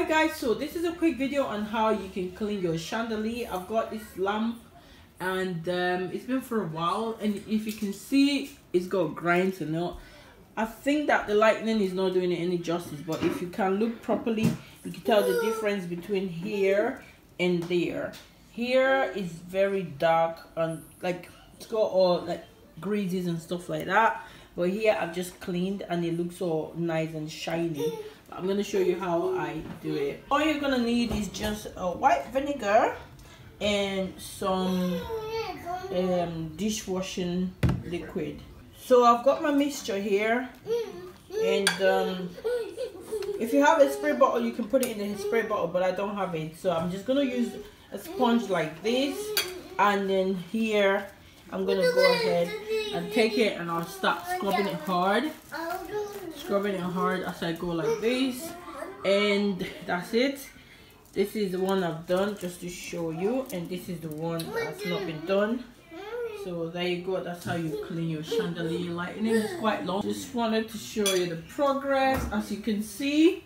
Alright guys, so this is a quick video on how you can clean your chandelier. I've got this lamp and it's been for a while, and if you can see, it's got grinds and all. I think that the lightning is not doing it any justice, but if you can look properly, you can tell the difference between here and there. Here is very dark and like it's got all like greases and stuff like that, but here I've just cleaned and it looks all nice and shiny. I'm going to show you how I do it. All you're going to need is just a white vinegar and some dishwashing liquid. So I've got my mixture here, and if you have a spray bottle you can put it in the spray bottle, but I don't have it, so I'm just going to use a sponge like this, and then here I'm going to go ahead and take it and I'll start scrubbing it hard. Scrubbing it hard as I go like this, and that's it. This is the one I've done just to show you, and this is the one that's not been done. So there you go, that's how you clean your chandelier lightning. It's quite long. Just wanted to show you the progress. As you can see,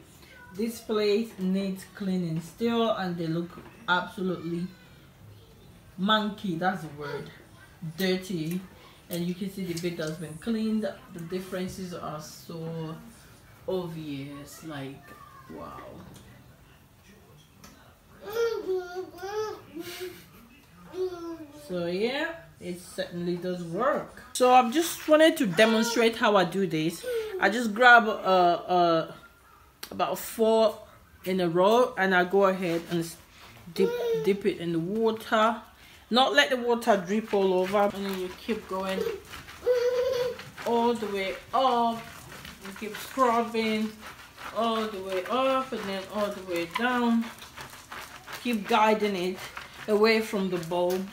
this place needs cleaning still, and they look absolutely manky, that's the word, dirty. And you can see the bit that's been cleaned. The differences are so obvious, like wow. So yeah, it certainly does work. So I've just wanted to demonstrate how I do this. I just grab about 4 in a row, and I go ahead and dip it in the water. Not let the water drip all over, and then you keep going all the way up. You keep scrubbing all the way up and then all the way down. Keep guiding it away from the bulb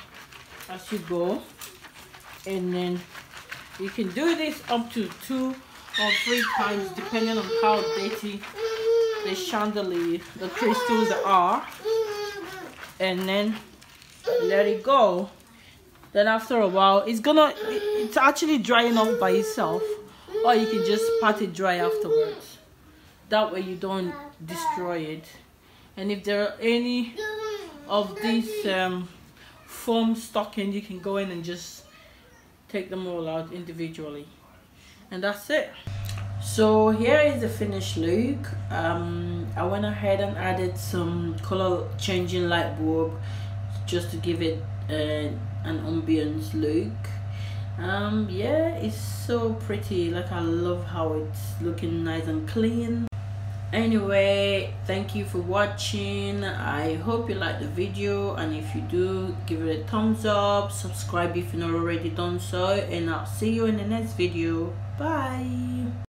as you go, and then you can do this up to 2 or 3 times depending on how dirty the chandelier, the crystals are, and then let it go. Then after a while it's actually drying off by itself, or you can just pat it dry afterwards. That way you don't destroy it. And if there are any of these foam stuck in, you can go in and just take them all out individually, and that's it. So here is the finished look. I went ahead and added some color changing light bulb just to give it an ambience look. Yeah, it's so pretty. Like, I love how it's looking nice and clean. Anyway, thank you for watching. I hope you like the video, and if you do, give it a thumbs up, subscribe if you've not already done so, and I'll see you in the next video. Bye.